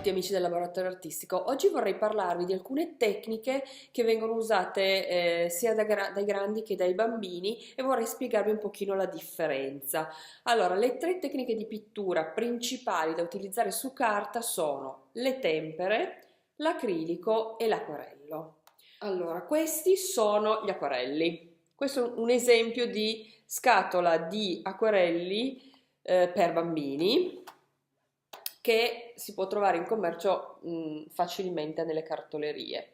tutti amici del laboratorio artistico, oggi vorrei parlarvi di alcune tecniche che vengono usate sia dai grandi che dai bambini e vorrei spiegarvi un pochino la differenza. Allora, le tre tecniche di pittura principali da utilizzare su carta sono le tempere, l'acrilico e l'acquarello. Allora, questi sono gli acquarelli. Questo è un esempio di scatola di acquarelli per bambini che si può trovare in commercio facilmente nelle cartolerie.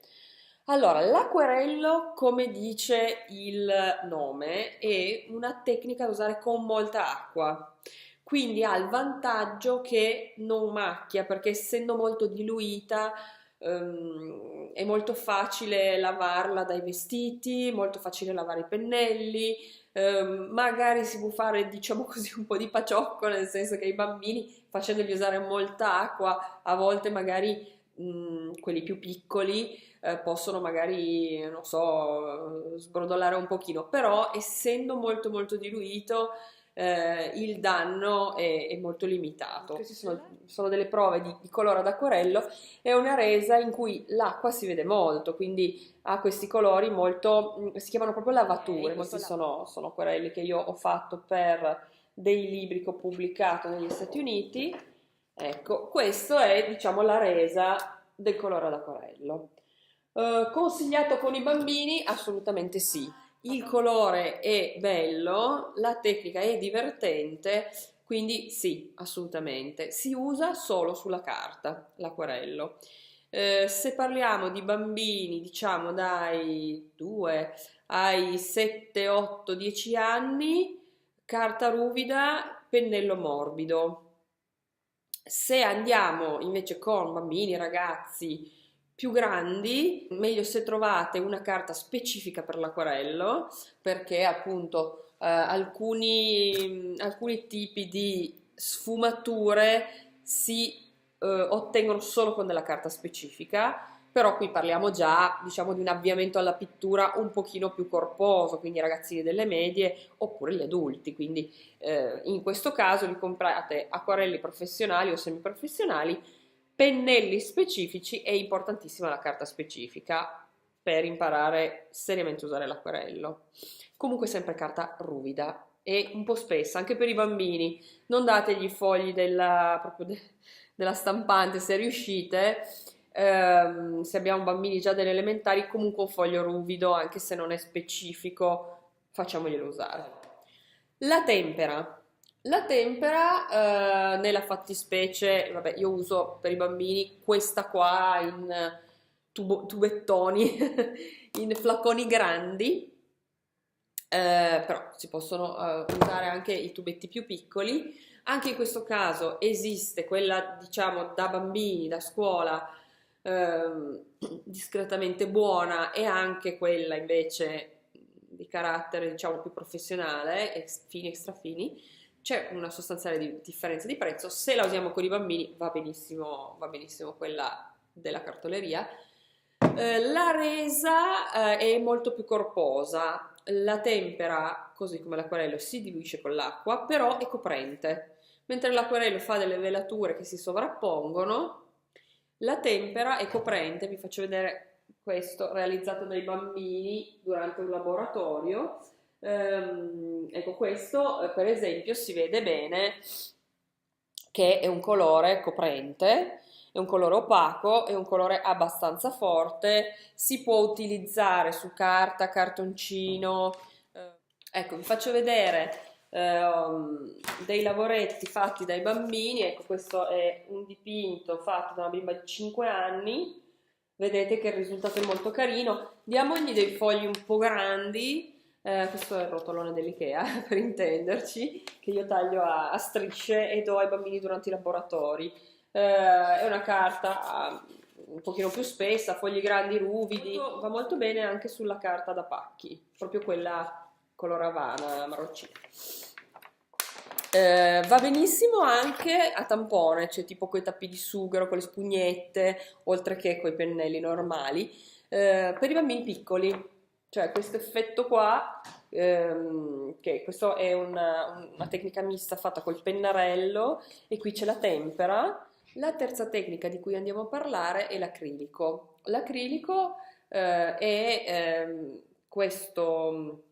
Allora, l'acquarello, come dice il nome, è una tecnica da usare con molta acqua, quindi ha il vantaggio che non macchia, perché essendo molto diluita è molto facile lavarla dai vestiti, molto facile lavare i pennelli, magari si può fare, diciamo così, un po' di paciocco, nel senso che i bambini, facendogli usare molta acqua, a volte magari quelli più piccoli possono magari, non so, sbrodolare un pochino, però essendo molto molto diluito il danno è molto limitato. Queste sono delle prove di colore ad acquarello. È una resa in cui l'acqua si vede molto, quindi ha questi colori molto, si chiamano proprio lavature. Questi sono acquarelli che io ho fatto per dei libri che ho pubblicato negli Stati Uniti. Ecco, questo è, diciamo, la resa del colore ad acquarello. Consigliato con i bambini? Assolutamente sì. Il colore è bello, la tecnica è divertente, quindi sì, assolutamente. Si usa solo sulla carta, l'acquarello. Se parliamo di bambini, diciamo dai 2 ai 7, 8, 10 anni, carta ruvida, pennello morbido. Se andiamo invece con bambini, ragazzi più grandi, meglio se trovate una carta specifica per l'acquarello, perché appunto alcuni tipi di sfumature si ottengono solo con della carta specifica, però qui parliamo già, diciamo, di un avviamento alla pittura un pochino più corposo, quindi i ragazzini delle medie oppure gli adulti, quindi in questo caso li comprate acquarelli professionali o semiprofessionali, pennelli specifici. È importantissima la carta specifica per imparare seriamente a usare l'acquarello. Comunque sempre carta ruvida e un po' spessa, anche per i bambini. Non dategli i fogli della stampante se riuscite. Se abbiamo bambini già delle elementari, comunque un foglio ruvido, anche se non è specifico, facciamoglielo usare. La tempera. La tempera, nella fattispecie, vabbè, io uso per i bambini questa qua in tubettoni, in flaconi grandi, però si possono usare anche i tubetti più piccoli. Anche in questo caso esiste quella, diciamo, da bambini, da scuola, discretamente buona, e anche quella invece di carattere, diciamo, più professionale, fini, extra fini. C'è una sostanziale differenza di prezzo. Se la usiamo con i bambini va benissimo quella della cartoleria. La resa è molto più corposa. La tempera, così come l'acquarello, si diluisce con l'acqua, però è coprente. Mentre l'acquarello fa delle velature che si sovrappongono, la tempera è coprente. Vi faccio vedere questo realizzato dai bambini durante un laboratorio. Ecco, questo per esempio si vede bene che è un colore coprente, è un colore opaco, è un colore abbastanza forte, si può utilizzare su carta, cartoncino. Ecco, vi faccio vedere dei lavoretti fatti dai bambini. Ecco, questo è un dipinto fatto da una bimba di 5 anni. Vedete che il risultato è molto carino. Diamogli dei fogli un po' grandi. Questo è il rotolone dell'IKEA, per intenderci, che io taglio a strisce e do ai bambini durante i laboratori. È una carta un pochino più spessa, fogli grandi, ruvidi, va molto bene anche sulla carta da pacchi, proprio quella color Havana, marroncino. Va benissimo anche a tampone, cioè tipo coi tappi di sughero, con le spugnette, oltre che coi pennelli normali, per i bambini piccoli. Cioè questo effetto qua, che questo è una tecnica mista fatta col pennarello, e qui c'è la tempera, La terza tecnica di cui andiamo a parlare è l'acrilico. L'acrilico è questo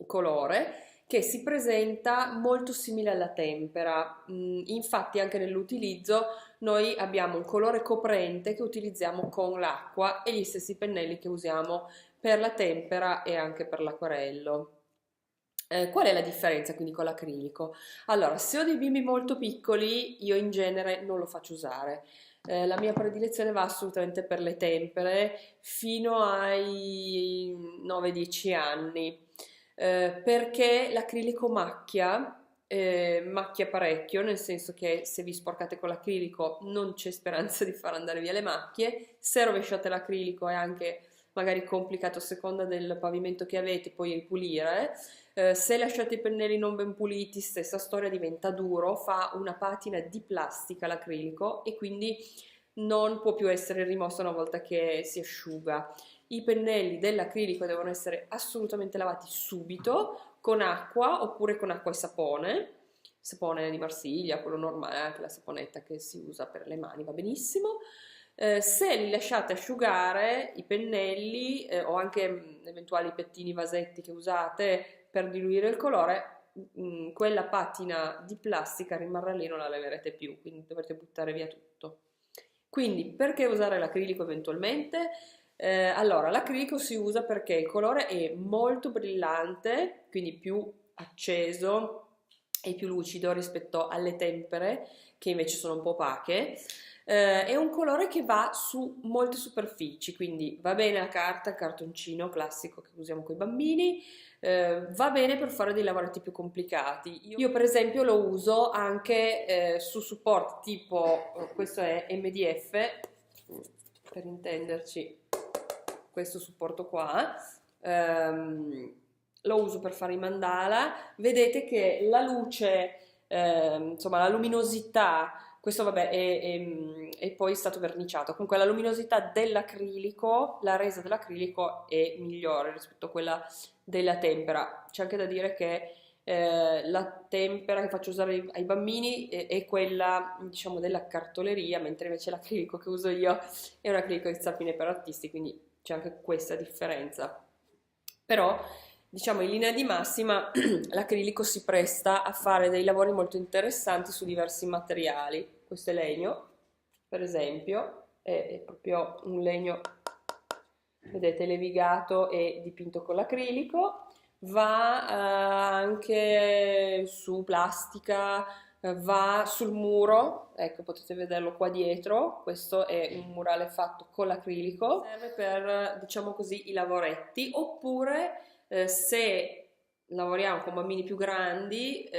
colore che si presenta molto simile alla tempera. Infatti anche nell'utilizzo noi abbiamo un colore coprente che utilizziamo con l'acqua e gli stessi pennelli che usiamo per la tempera e anche per l'acquarello. Qual è la differenza quindi con l'acrilico? Allora, se ho dei bimbi molto piccoli, io in genere non lo faccio usare. La mia predilezione va assolutamente per le tempere fino ai 9-10 anni, perché l'acrilico macchia parecchio, nel senso che se vi sporcate con l'acrilico non c'è speranza di far andare via le macchie, se rovesciate l'acrilico è anche magari complicato a seconda del pavimento che avete, poi ripulire. Se lasciate i pennelli non ben puliti, stessa storia, diventa duro, fa una patina di plastica l'acrilico e quindi non può più essere rimosso una volta che si asciuga. I pennelli dell'acrilico devono essere assolutamente lavati subito con acqua oppure con acqua e sapone di Marsiglia, quello normale, anche la saponetta che si usa per le mani va benissimo. Se li lasciate asciugare i pennelli o anche eventuali pettini, vasetti che usate per diluire il colore, quella patina di plastica rimarrà lì, non la leverete più, quindi dovrete buttare via tutto. Quindi perché usare l'acrilico eventualmente? Allora, l'acrilico si usa perché il colore è molto brillante, quindi più acceso e più lucido rispetto alle tempere, che invece sono un po' opache. È un colore che va su molte superfici, quindi va bene a carta, il cartoncino classico che usiamo con i bambini, va bene per fare dei lavoretti più complicati. Io per esempio lo uso anche su supporti tipo, questo è MDF, per intenderci, questo supporto qua, lo uso per fare i mandala. Vedete che la luce, insomma la luminosità, questo vabbè è poi stato verniciato, comunque la luminosità dell'acrilico, la resa dell'acrilico è migliore rispetto a quella della tempera. C'è anche da dire che la tempera che faccio usare ai bambini è quella, diciamo, della cartoleria, mentre invece l'acrilico che uso io è un acrilico di Zappine per artisti, quindi c'è anche questa differenza. Però, diciamo, in linea di massima, l'acrilico si presta a fare dei lavori molto interessanti su diversi materiali. Questo è legno, per esempio, è proprio un legno, vedete, levigato e dipinto con l'acrilico. Va anche su plastica, va sul muro, ecco potete vederlo qua dietro, questo è un murale fatto con l'acrilico, serve per, diciamo così, i lavoretti, oppure se lavoriamo con bambini più grandi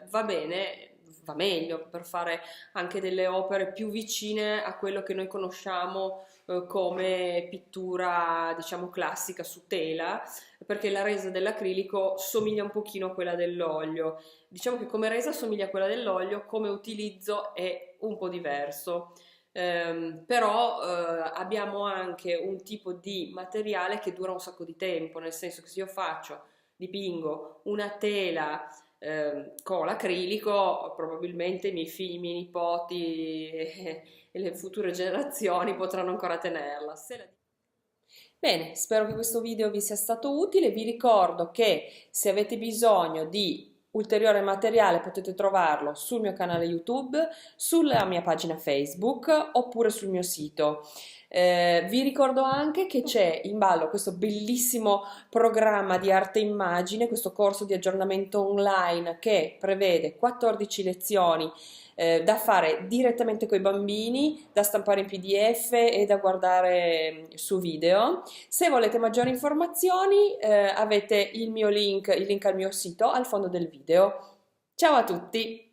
va bene, va meglio per fare anche delle opere più vicine a quello che noi conosciamo come pittura, diciamo, classica su tela, perché la resa dell'acrilico somiglia un pochino a quella dell'olio. Diciamo che come resa somiglia a quella dell'olio, come utilizzo è un po' diverso. Però abbiamo anche un tipo di materiale che dura un sacco di tempo, nel senso che se io dipingo una tela con l'acrilico, probabilmente i miei figli, i miei nipoti e le future generazioni potranno ancora tenerla. Bene, spero che questo video vi sia stato utile. Vi ricordo che se avete bisogno di ulteriore materiale potete trovarlo sul mio canale YouTube, sulla mia pagina Facebook oppure sul mio sito. Vi ricordo anche che c'è in ballo questo bellissimo programma di arte e immagine, questo corso di aggiornamento online che prevede 14 lezioni da fare direttamente con i bambini, da stampare in PDF e da guardare su video. Se volete maggiori informazioni avete il link al mio sito al fondo del video. Ciao a tutti!